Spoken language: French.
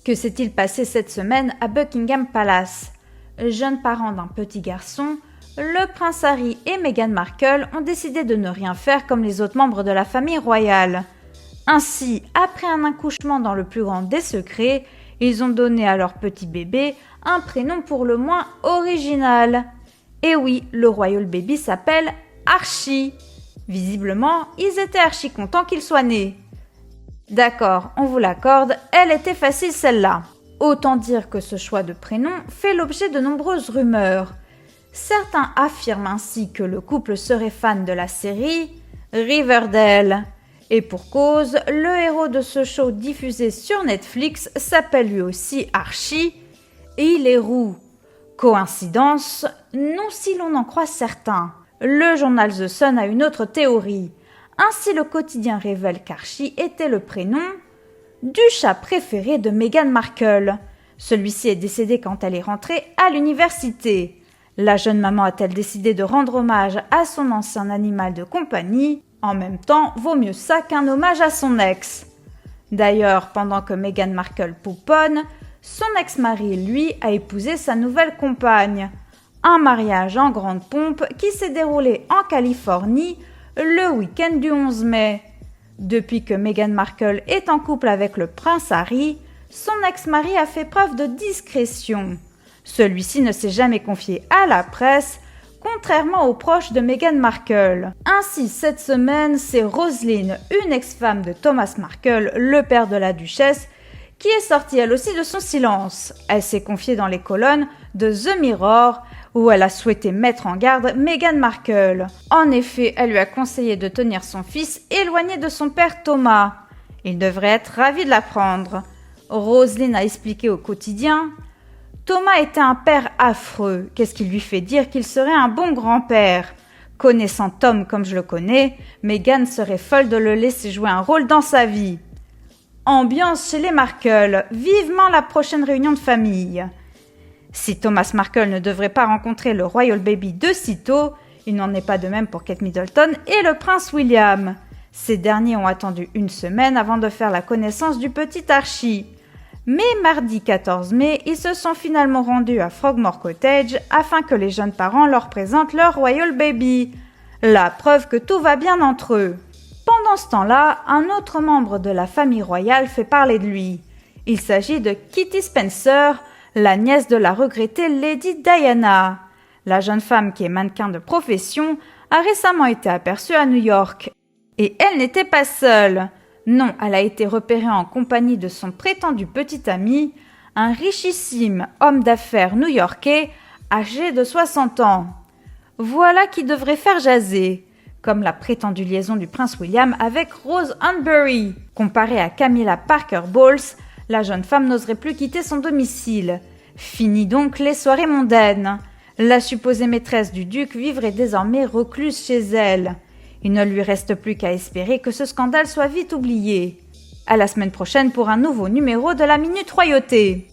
Que s'est-il passé cette semaine à Buckingham Palace? Jeunes parents d'un petit garçon, le prince Harry et Meghan Markle ont décidé de ne rien faire comme les autres membres de la famille royale. Ainsi, après un accouchement dans le plus grand des secrets, ils ont donné à leur petit bébé un prénom pour le moins original. Et oui, le royal baby s'appelle Archie. Visiblement, ils étaient archi contents qu'il soit né. D'accord, on vous l'accorde, elle était facile celle-là. Autant dire que ce choix de prénom fait l'objet de nombreuses rumeurs. Certains affirment ainsi que le couple serait fan de la série Riverdale. Et pour cause, le héros de ce show diffusé sur Netflix s'appelle lui aussi Archie et il est roux. Coïncidence? Non si l'on en croit certains. Le journal The Sun a une autre théorie. Ainsi le quotidien révèle qu'Archie était le prénom du chat préféré de Meghan Markle. Celui-ci est décédé quand elle est rentrée à l'université. La jeune maman a-t-elle décidé de rendre hommage à son ancien animal de compagnie? En même temps, vaut mieux ça qu'un hommage à son ex. D'ailleurs, pendant que Meghan Markle pouponne, son ex-mari, lui, a épousé sa nouvelle compagne. Un mariage en grande pompe qui s'est déroulé en Californie le week-end du 11 mai. Depuis que Meghan Markle est en couple avec le prince Harry, son ex-mari a fait preuve de discrétion. Celui-ci ne s'est jamais confié à la presse, contrairement aux proches de Meghan Markle. Ainsi, cette semaine, c'est Roselyne, une ex-femme de Thomas Markle, le père de la duchesse, qui est sortie elle aussi de son silence. Elle s'est confiée dans les colonnes de The Mirror, où elle a souhaité mettre en garde Meghan Markle. En effet, elle lui a conseillé de tenir son fils éloigné de son père Thomas. Il devrait être ravi de l'apprendre. Roselyne a expliqué au quotidien « Thomas était un père affreux. Qu'est-ce qui lui fait dire qu'il serait un bon grand-père? Connaissant Tom comme je le connais, Meghan serait folle de le laisser jouer un rôle dans sa vie. » Ambiance chez les Markle, vivement la prochaine réunion de famille. Si Thomas Markle ne devrait pas rencontrer le royal baby de sitôt, il n'en est pas de même pour Kate Middleton et le prince William. Ces derniers ont attendu une semaine avant de faire la connaissance du petit Archie. Mais mardi 14 mai, ils se sont finalement rendus à Frogmore Cottage afin que les jeunes parents leur présentent leur royal baby. La preuve que tout va bien entre eux. Pendant ce temps-là, un autre membre de la famille royale fait parler de lui. Il s'agit de Kitty Spencer, la nièce de la regrettée Lady Diana. La jeune femme qui est mannequin de profession a récemment été aperçue à New York. Et elle n'était pas seule. Non, elle a été repérée en compagnie de son prétendu petit ami, un richissime homme d'affaires new-yorkais âgé de 60 ans. Voilà qui devrait faire jaser, comme la prétendue liaison du prince William avec Rose Hunbury. Comparée à Camilla Parker Bowles, la jeune femme n'oserait plus quitter son domicile. Fini donc les soirées mondaines. La supposée maîtresse du duc vivrait désormais recluse chez elle. Il ne lui reste plus qu'à espérer que ce scandale soit vite oublié. À la semaine prochaine pour un nouveau numéro de la Minute Royauté.